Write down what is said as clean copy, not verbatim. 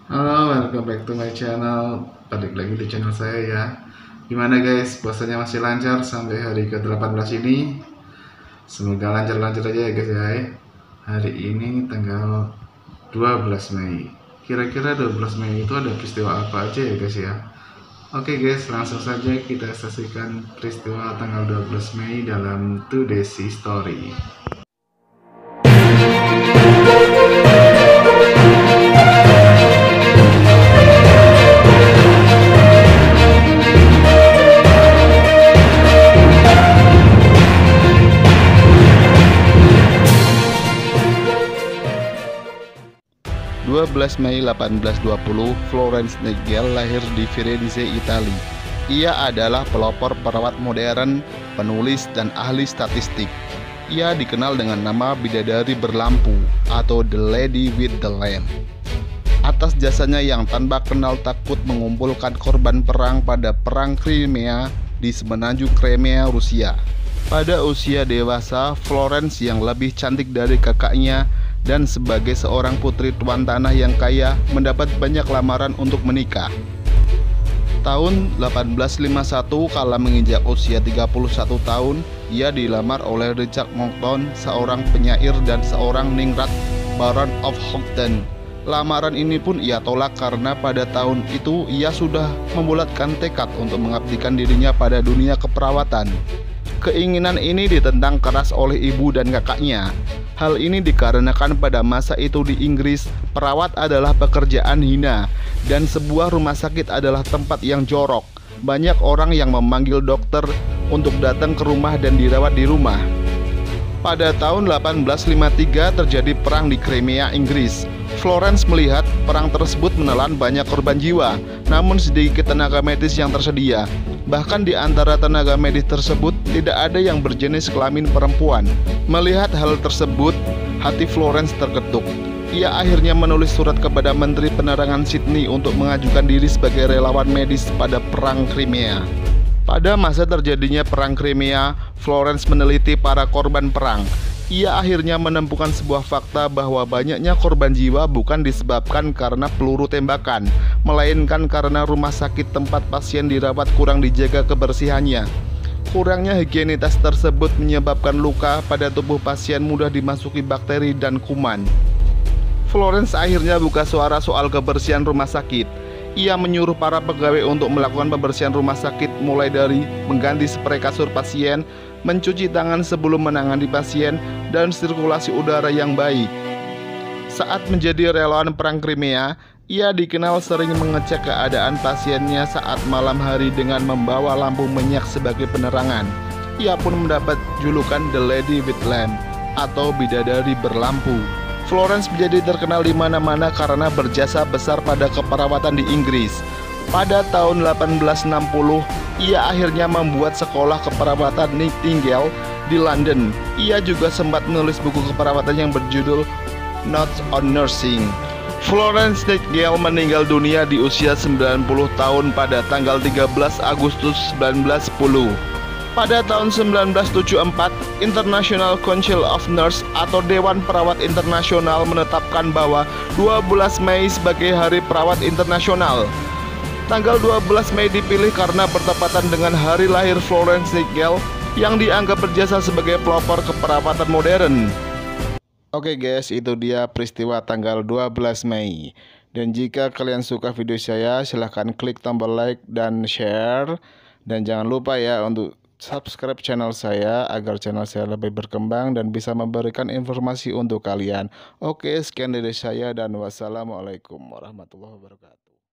Halo, welcome back to my channel. Balik lagi di channel saya ya. Gimana guys, puasanya masih lancar sampai hari ke-18 ini? Semoga lancar-lancar aja ya guys ya. Hari ini tanggal 12 Mei. Kira-kira 12 Mei itu ada peristiwa apa aja ya guys ya? Oke guys, langsung saja kita saksikan peristiwa tanggal 12 Mei dalam Today's History. 12 Mei 1820, Florence Nightingale lahir di Firenze, Italia. Ia adalah pelopor perawat modern, penulis, dan ahli statistik. Ia dikenal dengan nama Bidadari Berlampu atau The Lady with the Lamp atas jasanya yang tanpa kenal takut mengumpulkan korban perang pada Perang Crimea di semenanjung Crimea, Rusia. Pada usia dewasa, Florence yang lebih cantik dari kakaknya dan sebagai seorang putri tuan tanah yang kaya mendapat banyak lamaran untuk menikah. Tahun 1851, kala menginjak usia 31 tahun, ia dilamar oleh Richard Monckton, seorang penyair dan seorang ningrat Baron of Houghton. Lamaran ini pun ia tolak karena pada tahun itu ia sudah membulatkan tekad untuk mengabdikan dirinya pada dunia keperawatan. Keinginan ini ditentang keras oleh ibu dan kakaknya. Hal ini dikarenakan pada masa itu di Inggris, perawat adalah pekerjaan hina dan sebuah rumah sakit adalah tempat yang jorok. Banyak orang yang memanggil dokter untuk datang ke rumah dan dirawat di rumah. Pada tahun 1853 terjadi perang di Crimea, Inggris. Florence melihat perang tersebut menelan banyak korban jiwa, namun sedikit tenaga medis yang tersedia. Bahkan di antara tenaga medis tersebut tidak ada yang berjenis kelamin perempuan. Melihat hal tersebut, hati Florence terketuk. Ia akhirnya menulis surat kepada Menteri Penerangan Sydney untuk mengajukan diri sebagai relawan medis pada Perang Crimea. Pada masa terjadinya Perang Crimea, Florence meneliti para korban perang. Ia akhirnya menemukan sebuah fakta bahwa banyaknya korban jiwa bukan disebabkan karena peluru tembakan, melainkan karena rumah sakit tempat pasien dirawat kurang dijaga kebersihannya. Kurangnya higienitas tersebut menyebabkan luka pada tubuh pasien mudah dimasuki bakteri dan kuman. Florence akhirnya buka suara soal kebersihan rumah sakit. Ia menyuruh para pegawai untuk melakukan pembersihan rumah sakit, mulai dari mengganti spray kasur pasien, mencuci tangan sebelum menangani pasien, dan sirkulasi udara yang baik. Saat menjadi relawan Perang Crimea, ia dikenal sering mengecek keadaan pasiennya saat malam hari dengan membawa lampu minyak sebagai penerangan. Ia pun mendapat julukan The Lady with Lamp atau Bidadari Berlampu. Florence menjadi terkenal di mana-mana karena berjasa besar pada keperawatan di Inggris. Pada tahun 1860, ia akhirnya membuat sekolah keperawatan Nightingale di London. Ia juga sempat menulis buku keperawatan yang berjudul Notes on Nursing. Florence Nightingale meninggal dunia di usia 90 tahun pada tanggal 13 Agustus 1910. Pada tahun 1974, International Council of Nurse atau Dewan Perawat Internasional menetapkan bahwa 12 Mei sebagai Hari Perawat Internasional. Tanggal 12 Mei dipilih karena bertepatan dengan hari lahir Florence Nightingale yang dianggap berjasa sebagai pelopor keperawatan modern. Oke guys, itu dia peristiwa tanggal 12 Mei. Dan jika kalian suka video saya, silahkan klik tombol like dan share. Dan jangan lupa ya untuk subscribe channel saya agar channel saya lebih berkembang dan bisa memberikan informasi untuk kalian. Oke, sekian dari saya dan wassalamualaikum warahmatullahi wabarakatuh.